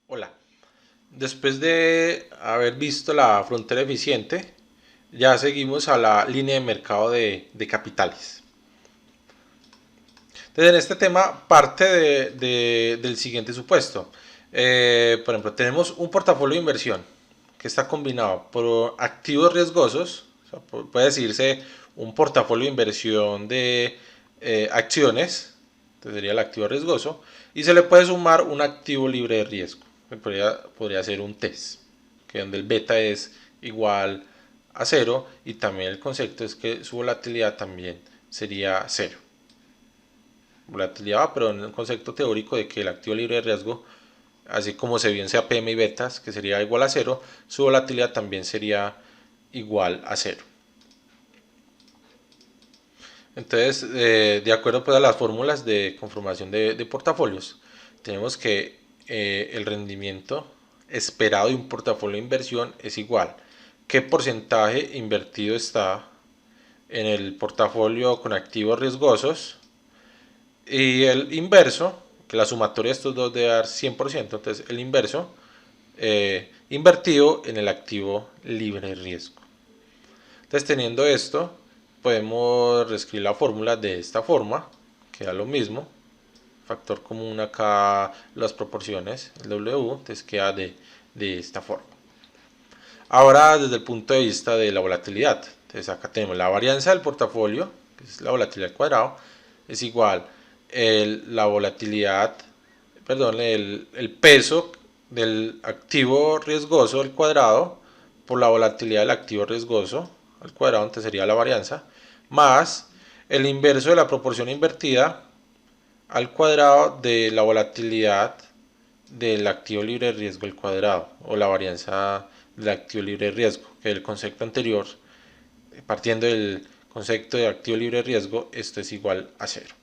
Hola, después de haber visto la frontera eficiente, ya seguimos a la línea de mercado de capitales. Entonces, en este tema parte del siguiente supuesto. Por ejemplo, tenemos un portafolio de inversión que está combinado por activos riesgosos, o sea, puede decirse un portafolio de inversión de acciones, que sería el activo riesgoso, y se le puede sumar un activo libre de riesgo, que podría ser un TES, que donde el beta es igual a cero y también el concepto es que su volatilidad también sería cero. Volatilidad, pero en un concepto teórico de que el activo libre de riesgo, así como se vio en CAPM y betas, que sería igual a cero, su volatilidad también sería igual a cero. Entonces, de acuerdo pues, a las fórmulas de conformación de portafolios, tenemos que el rendimiento esperado de un portafolio de inversión es igual. ¿Qué porcentaje invertido está en el portafolio con activos riesgosos? Y el inverso, que la sumatoria de estos dos debe dar 100%, entonces el inverso invertido en el activo libre de riesgo. Entonces, teniendo esto, podemos reescribir la fórmula de esta forma, que da lo mismo. Factor común acá, las proporciones, el W, entonces queda de esta forma. Ahora, desde el punto de vista de la volatilidad, entonces acá tenemos la varianza del portafolio, que es la volatilidad al cuadrado, es igual la volatilidad, perdón, el peso del activo riesgoso al cuadrado por la volatilidad del activo riesgoso al cuadrado, entonces sería la varianza, más el inverso de la proporción invertida al cuadrado de la volatilidad del activo libre de riesgo al cuadrado, o la varianza del activo libre de riesgo, que el concepto anterior, partiendo del concepto de activo libre de riesgo, esto es igual a cero.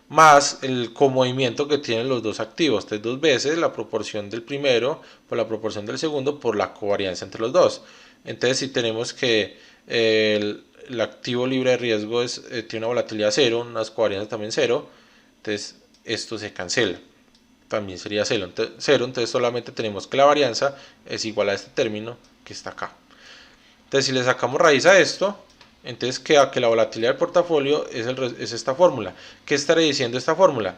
Más el comovimiento que tienen los dos activos, entonces dos veces la proporción del primero por la proporción del segundo por la covarianza entre los dos. Entonces, si tenemos que el activo libre de riesgo tiene una volatilidad cero, unas covarianzas también cero, entonces esto se cancela, también sería cero. Entonces solamente tenemos que la varianza es igual a este término que está acá. Entonces, si le sacamos raíz a esto, entonces queda que la volatilidad del portafolio es esta fórmula. ¿Qué estaré diciendo esta fórmula?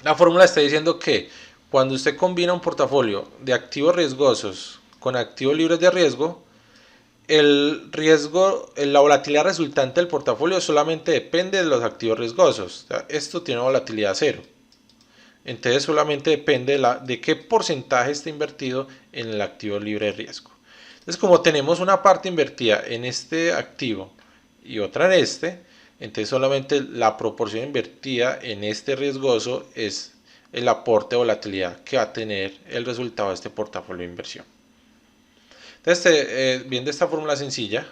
La fórmula está diciendo que cuando usted combina un portafolio de activos riesgosos con activos libres de riesgo, el riesgo, la volatilidad resultante del portafolio solamente depende de los activos riesgosos. O sea, esto tiene una volatilidad cero. Entonces solamente depende de qué porcentaje está invertido en el activo libre de riesgo. Entonces, como tenemos una parte invertida en este activo y otra en este, entonces solamente la proporción invertida en este riesgoso es el aporte de volatilidad que va a tener el resultado de este portafolio de inversión. Entonces, viendo esta fórmula sencilla,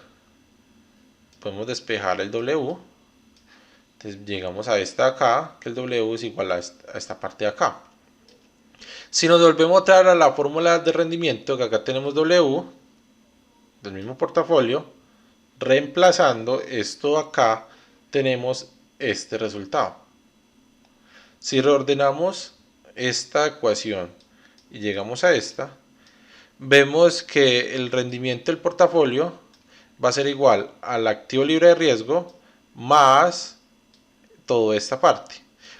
podemos despejar el W. Entonces llegamos a esta de acá, que el W es igual a esta parte de acá. Si nos volvemos a traer a la fórmula de rendimiento, que acá tenemos W, del mismo portafolio, reemplazando esto acá, tenemos este resultado. Si reordenamos esta ecuación y llegamos a esta, vemos que el rendimiento del portafolio va a ser igual al activo libre de riesgo más toda esta parte.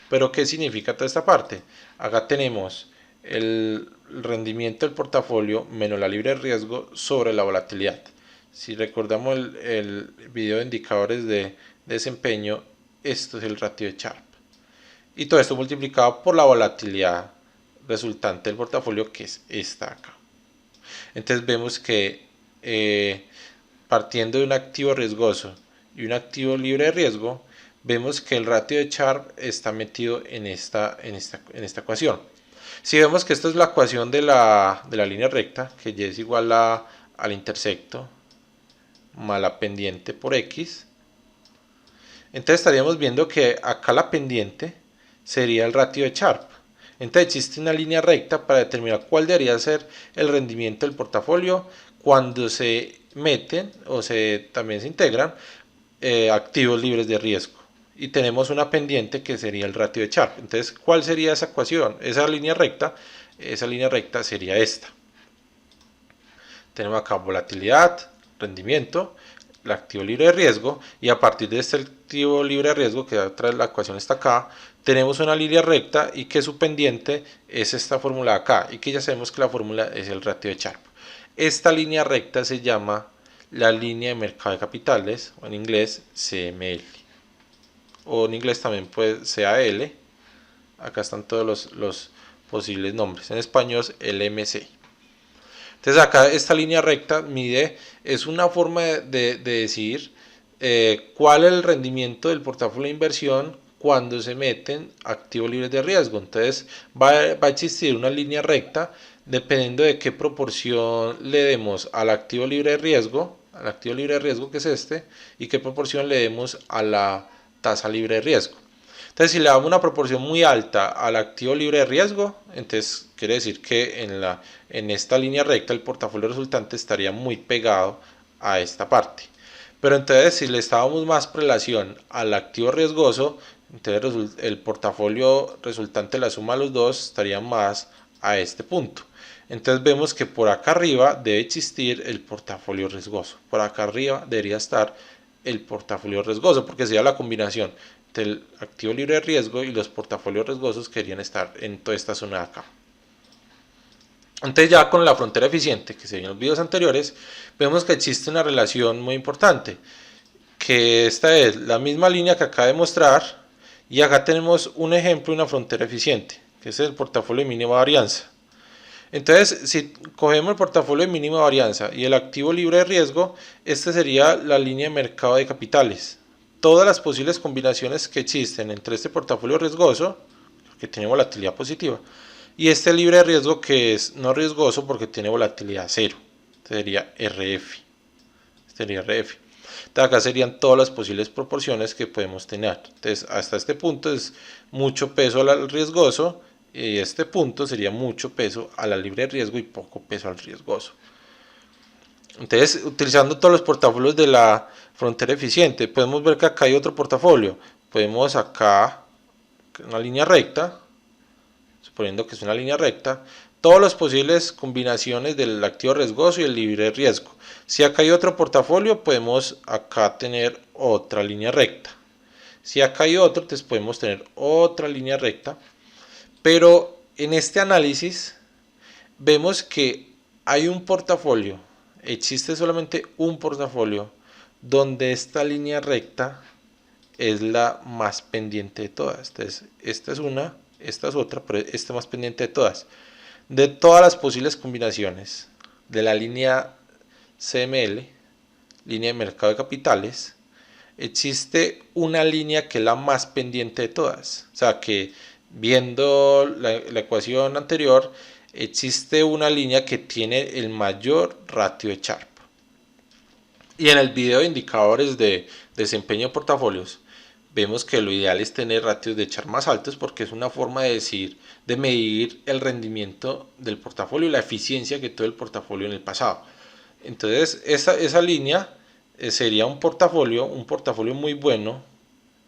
¿Pero qué significa toda esta parte? Acá tenemos el rendimiento del portafolio menos la libre de riesgo sobre la volatilidad. Si recordamos el video de indicadores de desempeño, esto es el ratio de Sharpe. Y todo esto multiplicado por la volatilidad resultante del portafolio, que es esta acá. Entonces vemos que partiendo de un activo riesgoso y un activo libre de riesgo, vemos que el ratio de Sharpe está metido en esta ecuación. Si vemos que esta es la ecuación de la línea recta, que y es igual al intersecto más la pendiente por x, entonces estaríamos viendo que acá la pendiente sería el ratio de Sharpe. Entonces existe una línea recta para determinar cuál debería ser el rendimiento del portafolio cuando se meten o también se integran activos libres de riesgo. y tenemos una pendiente que sería el ratio de Sharpe. Entonces, ¿cuál sería esa ecuación? Esa línea recta sería esta. Tenemos acá volatilidad, rendimiento, el activo libre de riesgo, y a partir de este activo libre de riesgo, que otra vez la ecuación está acá, tenemos una línea recta y que su pendiente es esta fórmula de acá, y que ya sabemos que la fórmula es el ratio de Sharpe. Esta línea recta se llama la línea de mercado de capitales, o en inglés CML, o en inglés también puede CAL. Acá están todos los posibles nombres. En español LMC. Entonces acá esta línea recta mide, es una forma de decir cuál es el rendimiento del portafolio de inversión cuando se meten activos libres de riesgo. Entonces va a existir una línea recta dependiendo de qué proporción le demos al activo libre de riesgo, que es este, y qué proporción le demos a la tasa libre de riesgo. Entonces, si le damos una proporción muy alta al activo libre de riesgo, entonces quiere decir que en esta línea recta el portafolio resultante estaría muy pegado a esta parte. Pero entonces, si le estábamos más prelación al activo riesgoso, entonces el portafolio resultante, la suma de los dos, estaría más a este punto. Entonces vemos que por acá arriba debe existir el portafolio riesgoso. Por acá arriba debería estar el portafolio riesgoso, porque sería la combinación del activo libre de riesgo y los portafolios riesgosos que querían estar en toda esta zona de acá. Entonces ya con la frontera eficiente, que se vio en los videos anteriores, vemos que existe una relación muy importante, que esta es la misma línea que acaba de mostrar, y acá tenemos un ejemplo de una frontera eficiente, que es el portafolio de mínima varianza. Entonces, si cogemos el portafolio de mínima varianza y el activo libre de riesgo, esta sería la línea de mercado de capitales. Todas las posibles combinaciones que existen entre este portafolio riesgoso, que tiene volatilidad positiva, y este libre de riesgo, que es no riesgoso porque tiene volatilidad cero, sería RF. Entonces acá serían todas las posibles proporciones que podemos tener. Entonces hasta este punto es mucho peso al riesgoso, y este punto sería mucho peso a la libre de riesgo y poco peso al riesgoso. Entonces, utilizando todos los portafolios de la frontera eficiente, podemos ver que acá hay otro portafolio. Podemos acá, una línea recta, suponiendo que es una línea recta, todas las posibles combinaciones del activo riesgoso y el libre de riesgo. Si acá hay otro portafolio, podemos acá tener otra línea recta. Si acá hay otro, entonces podemos tener otra línea recta. Pero en este análisis vemos que hay un portafolio, existe solamente un portafolio donde esta línea recta es la más pendiente de todas. Entonces, esta es una, esta es otra, pero esta es más pendiente de todas. De todas las posibles combinaciones de la línea CML, línea de mercado de capitales, existe una línea que es la más pendiente de todas. O sea que viendo la ecuación anterior, existe una línea que tiene el mayor ratio de Sharpe. Y en el video de indicadores de desempeño de portafolios, vemos que lo ideal es tener ratios de Sharpe más altos, porque es una forma de medir el rendimiento del portafolio y la eficiencia que tuvo el portafolio en el pasado. Entonces esa línea sería un portafolio muy bueno,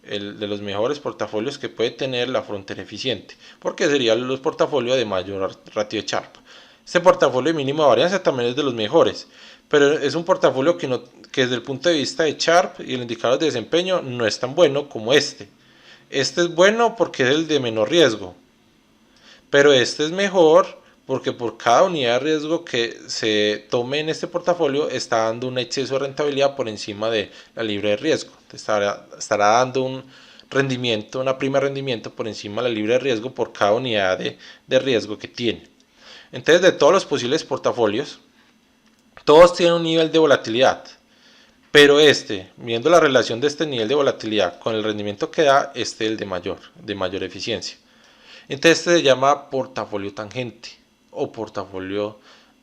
el de los mejores portafolios que puede tener la frontera eficiente, porque serían los portafolios de mayor ratio de Sharpe. Este portafolio de mínima varianza también es de los mejores, pero es un portafolio que desde el punto de vista de Sharpe y el indicador de desempeño no es tan bueno como este. Este es bueno porque es el de menor riesgo, pero este es mejor porque por cada unidad de riesgo que se tome en este portafolio está dando un exceso de rentabilidad por encima de la libre de riesgo. Estará dando un rendimiento, una prima de rendimiento por encima de la libre de riesgo por cada unidad de riesgo que tiene. Entonces, de todos los posibles portafolios, todos tienen un nivel de volatilidad, pero viendo la relación de este nivel de volatilidad con el rendimiento que da, es el de mayor eficiencia. Entonces se llama portafolio tangente o portafolio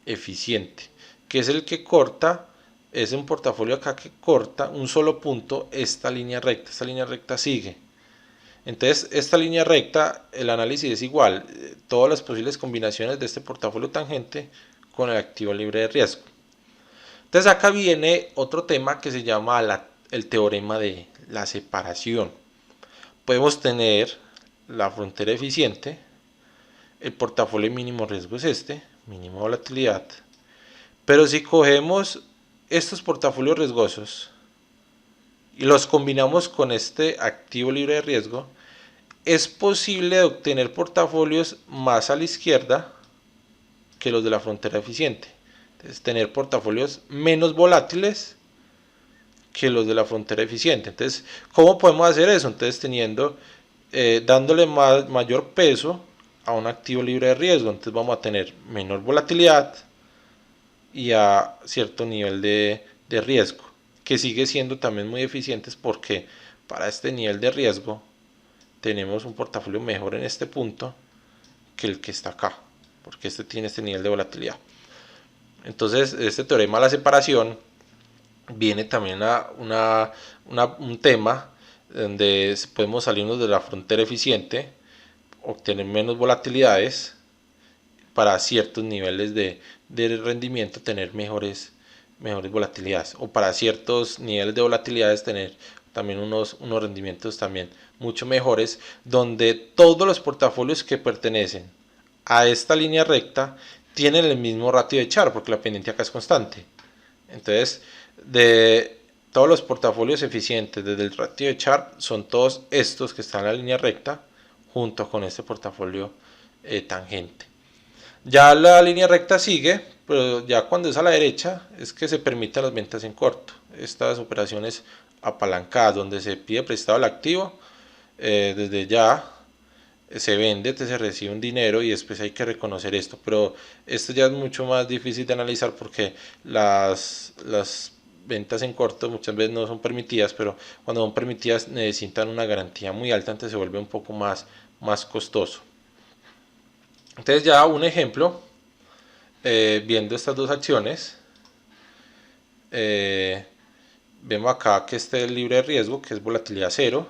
eficiente, que es el que corta, es un portafolio acá que corta un solo punto esta línea recta sigue. Entonces esta línea recta, el análisis es igual, todas las posibles combinaciones de este portafolio tangente con el activo libre de riesgo. Entonces acá viene otro tema que se llama el teorema de la separación. podemos tener la frontera eficiente, el portafolio mínimo riesgo es este, mínima volatilidad, pero si cogemos estos portafolios riesgosos y los combinamos con este activo libre de riesgo, es posible obtener portafolios más a la izquierda que los de la frontera eficiente. Entonces, tener portafolios menos volátiles que los de la frontera eficiente. Entonces, ¿cómo podemos hacer eso? Entonces, dándole mayor peso a un activo libre de riesgo. Entonces, vamos a tener menor volatilidad y a cierto nivel de riesgo, que sigue siendo también muy eficientes porque para este nivel de riesgo tenemos un portafolio mejor en este punto que el que está acá, porque este tiene este nivel de volatilidad. Entonces, este teorema de la separación viene también a un tema donde podemos salirnos de la frontera eficiente, obtener menos volatilidades para ciertos niveles de rendimiento, tener mejores volatilidades, o para ciertos niveles de volatilidades tener también unos rendimientos también mucho mejores, donde todos los portafolios que pertenecen a esta línea recta tienen el mismo ratio de Sharpe, porque la pendiente acá es constante. Entonces, de todos los portafolios eficientes desde el ratio de Sharpe son todos estos que están en la línea recta junto con este portafolio tangente. Ya la línea recta sigue, pero ya cuando es a la derecha es que se permiten las ventas en corto. Estas operaciones apalancadas donde se pide prestado el activo, desde ya se vende, se recibe un dinero y después hay que reconocer esto. Pero esto ya es mucho más difícil de analizar porque las ventas en corto muchas veces no son permitidas, pero cuando son permitidas necesitan una garantía muy alta, entonces se vuelve un poco más costoso. Entonces ya un ejemplo, viendo estas dos acciones, vemos acá que este es el libre de riesgo, que es volatilidad cero,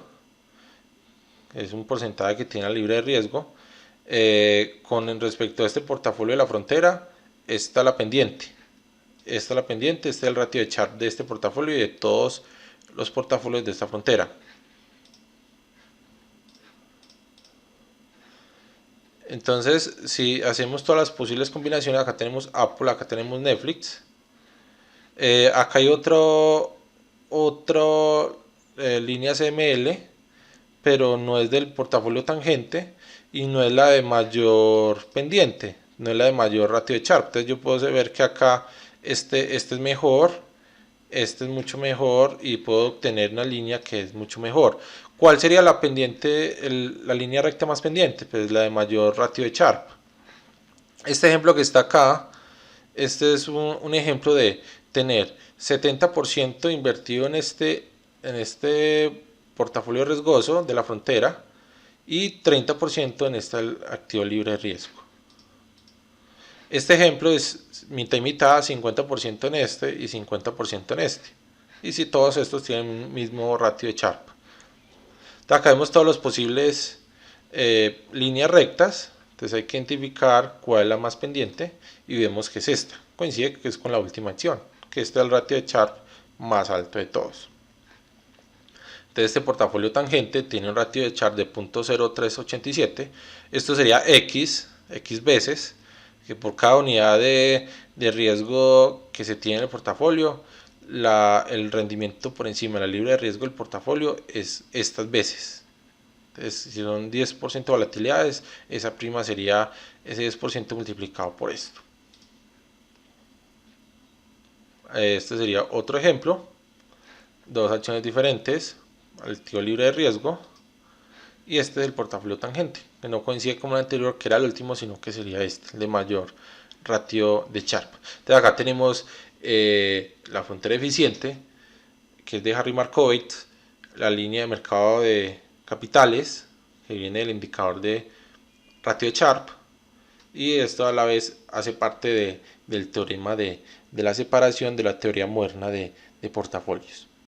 es un porcentaje que tiene el libre de riesgo. Con respecto a este portafolio de la frontera, esta es la pendiente. Esta es la pendiente, este es el ratio de Sharpe de este portafolio y de todos los portafolios de esta frontera. Entonces, si hacemos todas las posibles combinaciones, acá tenemos Apple, acá tenemos Netflix. Acá hay otro línea CML, pero no es del portafolio tangente y no es la de mayor pendiente, no es la de mayor ratio de Sharpe. Entonces yo puedo ver que acá este es mejor, este es mucho mejor y puedo obtener una línea que es mucho mejor. ¿Cuál sería la pendiente, la línea recta más pendiente? Pues la de mayor ratio de Sharpe. Este ejemplo que está acá, este es un ejemplo de tener 70% invertido en este portafolio riesgoso de la frontera y 30% en este activo libre de riesgo. Este ejemplo es mitad y mitad, 50% en este y 50% en este. Y si todos estos tienen el mismo ratio de Sharpe. Acá vemos todos los posibles líneas rectas. Entonces hay que identificar cuál es la más pendiente y vemos que es esta. Coincide que es con la última acción, que este es el ratio de Sharpe más alto de todos. Entonces este portafolio tangente tiene un ratio de Sharpe de 0.0387. Esto sería X veces, que por cada unidad de riesgo que se tiene en el portafolio, el rendimiento por encima de la libre de riesgo del portafolio es estas veces. Entonces, si son 10% de volatilidades, esa prima sería ese 10% multiplicado por esto. Este sería otro ejemplo. Dos acciones diferentes, activo libre de riesgo, y este es el portafolio tangente, que no coincide con el anterior, que era el último, sino que sería este, el de mayor ratio de Sharpe. Entonces acá tenemos la frontera eficiente, que es de Harry Markowitz, la línea de mercado de capitales, que viene del indicador de ratio de Sharpe, y esto a la vez hace parte del teorema de la separación de la teoría moderna de portafolios.